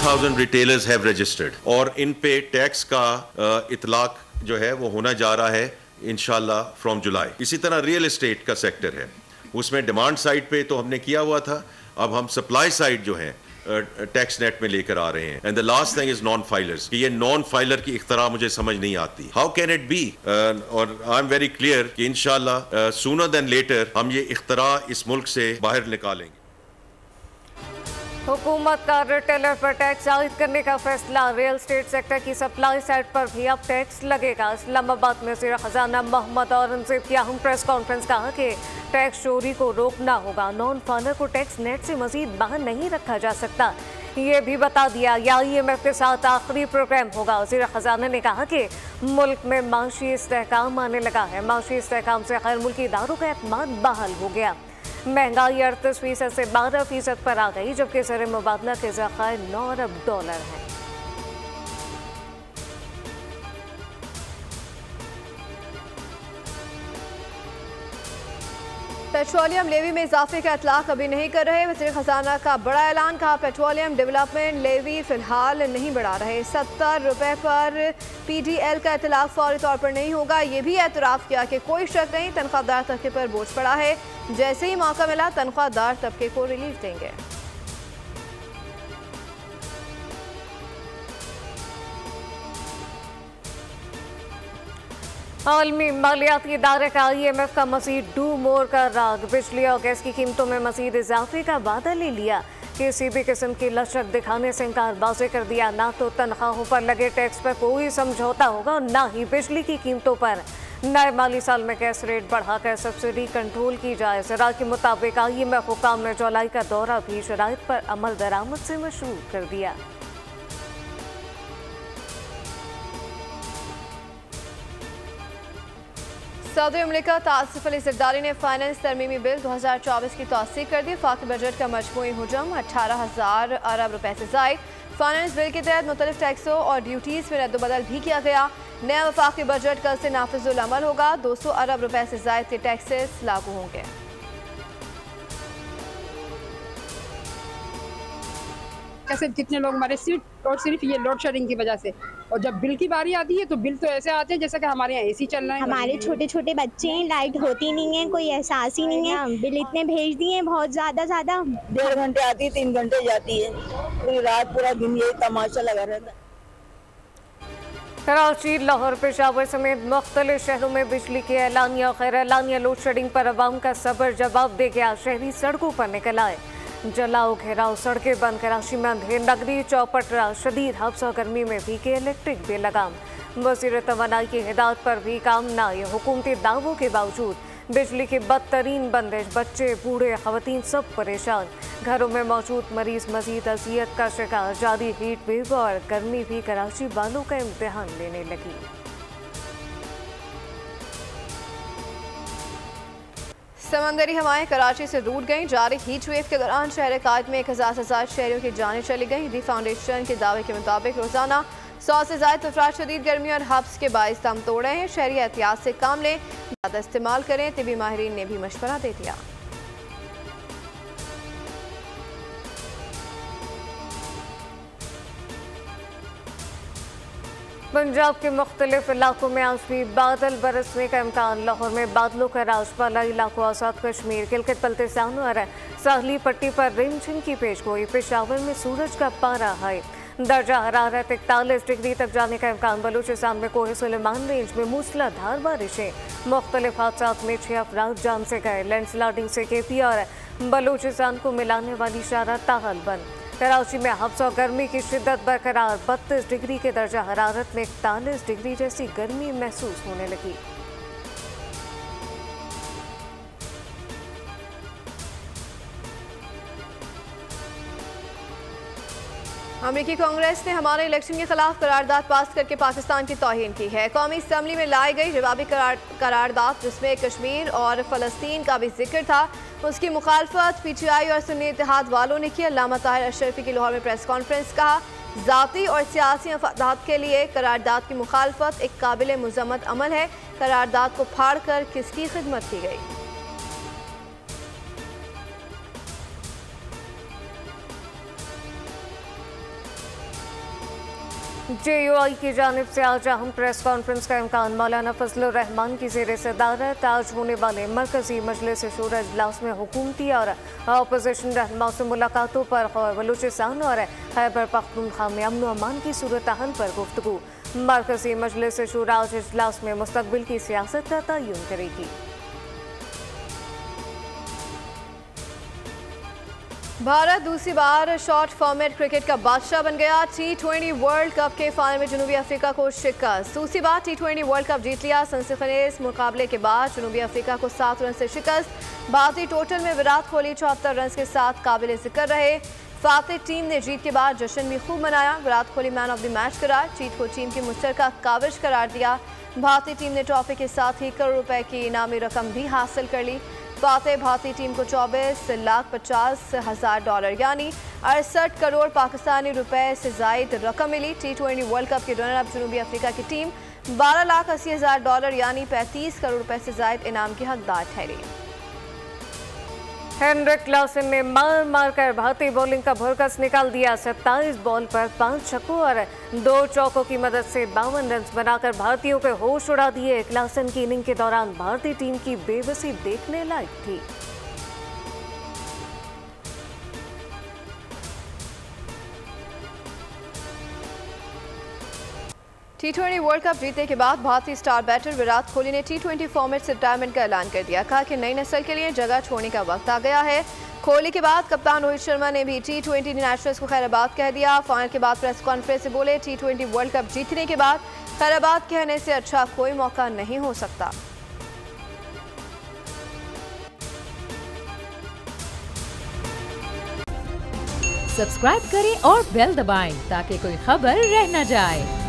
2000 retailers have registered और इन पे tax का इतलाक जो है वो होना जा रहा है इंशाल्लाह फ्रॉम जुलाई। इसी तरह रियल एस्टेट का सेक्टर है, उसमें डिमांड साइड पे तो हमने किया हुआ था, अब हम सप्लाई साइड जो है टैक्स नेट में लेकर आ रहे हैं। And the last thing is non filers, कि ये नॉन फाइलर की इख्तरा मुझे समझ नहीं आती। हाउ कैन इट बी, और आई एम वेरी क्लियर कि इंशाल्लाह सूनर देन लेटर हम ये इख्तरा इस मुल्क से बाहर निकालेंगे। हुकूमत का रिटेलर पर टैक्स आयद करने का फैसला, रियल एस्टेट सेक्टर की सप्लाई साइड पर भी अब टैक्स लगेगा। इस्लामाबाद में वज़ीर खजाना मोहम्मद औरंगजेब की अहम प्रेस कॉन्फ्रेंस, कहा कि टैक्स चोरी को रोकना होगा, नॉन फाइलर को टैक्स नेट से मजीद बाहर नहीं रखा जा सकता। ये भी बता दिया IMF के साथ आखिरी प्रोग्राम होगा। वज़ीर खजाना ने कहा कि मुल्क में माशी इस्तेहकाम आने लगा है, माशी इस्तेहकाम से गैर मुल्की इदारों का एतमाद बहाल हो गया। महंगाई 38% से 12% पर आ गई, जबकि ज़र मुबादला के ज़खायर $9 अरब हैं। पेट्रोलियम लेवी में इजाफे का इतलाक अभी नहीं कर रहे। वज़ीर खजाना का बड़ा ऐलान, कहा पेट्रोलियम डेवलपमेंट लेवी फिलहाल नहीं बढ़ा रहे। 70 रुपए पर PDL का इतलाक फौरी तौर पर नहीं होगा। ये भी एतराफ़ किया कि कोई शक नहीं, तनख्वाहदार तबके पर बोझ पड़ा है, जैसे ही मौका मिला तनख्वाहदार तबके को रिलीफ देंगे। आलमी मालियाती इदारे का IMF का मज़ीद डू मोर का राग, बिजली और गैस की कीमतों में मज़ीद इजाफे का वादा ले लिया। किसी भी किस्म की लचक दिखाने से इंकार बाज़े कर दिया। ना तो तनख्वाहों पर लगे टैक्स पर कोई समझौता होगा और ना ही बिजली की कीमतों पर। नए माली साल में गैस रेट बढ़ाकर सब्सिडी कंट्रोल की जाए। ज़रा के मुताबिक IMF हुकाम ने जुलाई का दौरा भी शराइत पर अमल दरामद से मशरूर कर दिया। सऊदी मुमलिकत आसिफ अली ज़रदारी ने फाइनेंस तरमीमी बिल 2024 की तौसीक कर दी। फाकी बजट का मजमूई हुजम 18,000 अरब रुपए से ज़ायद। फाइनेंस बिल के तहत मुख्तलिफ टैक्सों और ड्यूटीज़ में रद्दबदल भी किया गया। नया वफाकी बजट कल से नाफिजुल अमल होगा। 200 अरब रुपए से ज़ायद के टैक्सेस लागू होंगे। कैसे कितने लोग मरे सिर्फ और सिर्फ ये लोड शेडिंग की वजह से। और जब बिल की बारी आती है तो बिल तो ऐसे आते हैं जैसे कि हमारे यहाँ AC चल रहा है। हमारे छोटे छोटे बच्चे हैं, लाइट होती नहीं है, कोई एहसास ही नहीं है। बिल इतने भेज दिए हैं, बहुत ज्यादा। 1.5 घंटे आती है, 3 घंटे जाती है, पूरी रात पूरा दिन यही तमाशा लगा रहता है। कराची, लाहौर, पेशावर समेत मुख्तलिफ शहरों में बिजली के एलानिया और गैर एलानिया लोड शेडिंग पर अवाम का सब्र जवाब दे गया। शहरी सड़कों पर निकल आए, जलाओ घेराव, सड़कें बंद। कराची में अंधेर नगरी चौपटरा, शदीद हब्स और गर्मी में भी के इलेक्ट्रिक बेलगाम। वज़ीर तवानाई की हिदायत पर भी काम न आए। हुकूमती दावों के बावजूद बिजली की बदतरीन बंदिश, बच्चे, बूढ़े, खवातीन सब परेशान। घरों में मौजूद मरीज मजीद अजियत का शिकार। जारी हीट वेव और गर्मी भी कराची वालों का इम्तिहान लेने लगी। समंदरी हवाएं कराची से रूठ गईं। जारी हीट वेव के दौरान शहर कायद में 1000 से ज़ायद शहरियों की जानें चली गईं। दी फाउंडेशन के दावे के मुताबिक रोजाना 100 से ज़ायद अफराद शदीद गर्मी और हब्स के बाइस दम तोड़ रहे हैं। शहरी एहतियात से काम लें, ज़्यादा इस्तेमाल करें, तिबी माहिरीन ने भी मशवरा दे दिया। पंजाब के मुख्तलिफ इलाकों में आज भी बादल बरसने का इम्कान। लाहौर में बादलों का राज, बाला इलाकों, आज़ाद कश्मीर, गिलगित बल्तिस्तान और साहली पट्टी पर रिमझिम की पेशगोई। पेशावर में सूरज का पारा हाई, दर्जा हरारत 41 डिग्री तक जाने का इम्कान। बलूचिस्तान में कोहे सुलेमान रेंज में मूसलाधार बारिशें। मुख्तलिफ हादसात में 6 अफराद जान से गए। लैंडस्लाइडिंग से KP और बलूचिस्तान को मिलाने वाली शारा ताहाल बंद। कराची में हब्स और गर्मी की शिद्दत बरकरार। 32 डिग्री के दर्जा हरारत में 41 डिग्री जैसी गर्मी महसूस होने लगी। अमेरिकी कांग्रेस ने हमारे इलेक्शन के खिलाफ करारदाद पास करके पाकिस्तान की तौहीन की है। कौमी असम्बली में लाई गई जवाबी करारदाद, जिसमें कश्मीर और फ़लस्तीन का भी जिक्र था, उसकी मुखालफत PTI और सुन्नी इत्तेहाद वालों ने की। अल्लामा ताहिर अशरफी की लाहौर में प्रेस कॉन्फ्रेंस, कहा ज़ाती और सियासी मफादात के लिए करारदाद की मुखालफत एक काबिल मुज़म्मत अमल है। करारदाद को फाड़ कर किसकी खिदमत की गई। JUI की जानिब से आज अहम प्रेस कॉन्फ्रेंस का इम्कान। मौलाना फजलुर रहमान की ज़ेर सदारत आज होने वाले मरकजी मजलिस शूरा इजलास में हुकूमती और अपोजिशन रहनुमाओं से मुलाकातों पर बलूचिस्तान और खैबर पख्तूनख्वा में अमन व अमान की सूरत हाल पर गुफ्तगू। मरकजी मजलिस शूरा आज इजलास में मुस्तकबिल की सियासत का तयन करेगी। भारत दूसरी बार शॉर्ट फॉर्मेट क्रिकेट का बादशाह बन गया। T20 वर्ल्ड कप के फाइनल में जनूबी अफ्रीका को शिकस्त। दूसरी बार T20 वर्ल्ड कप जीत लिया। सनसनीखेज मुकाबले के बाद जनूबी अफ्रीका को 7 रन से शिकस्त। भारतीय टोटल में विराट कोहली 74 रन के साथ काबिल जिक्र रहे। फातेह टीम ने जीत के बाद जश्न भी खूब मनाया। Virat Kohli man of the match करार। जीत को टीम की मुश्तरका काविश करार दिया। भारतीय टीम ने ट्रॉफी के साथ ही करोड़ रुपए की इनामी रकम भी हासिल कर ली। फातेह भारतीय टीम को 24,50,000 डॉलर यानी 68 करोड़ पाकिस्तानी रुपए से जायद रकम मिली। T20 वर्ल्ड कप के रनर अप जनूबी अफ्रीका की टीम 12,80,000 डॉलर यानी 35 करोड़ रुपए से जायद इनाम की हकदार ठहरी। हेनरिक क्लासन ने मार मार कर भारतीय बॉलिंग का भुरकस निकाल दिया। 27 बॉल पर 5 छक्कों और 2 चौकों की मदद से 52 रन बनाकर भारतीयों के होश उड़ा दिए। क्लासन की इनिंग के दौरान भारतीय टीम की बेबसी देखने लायक थी। T20 वर्ल्ड कप जीतने के बाद भारतीय स्टार बैटर विराट कोहली ने T20 फॉर्मेट से रिटायरमेंट का ऐलान कर दिया। कहा कि नई नस्ल के लिए जगह छोड़ने का वक्त आ गया है। कोहली के बाद कप्तान रोहित शर्मा ने भी T20 नेशनल्स को खैराबाद कह दिया। फाइनल के बाद प्रेस कॉन्फ्रेंस से बोले, T20 वर्ल्ड कप जीतने के बाद खैराबाद कहने से अच्छा कोई मौका नहीं हो सकता। सब्सक्राइब करें और बेल दबाएं ताकि कोई खबर रह न जाए।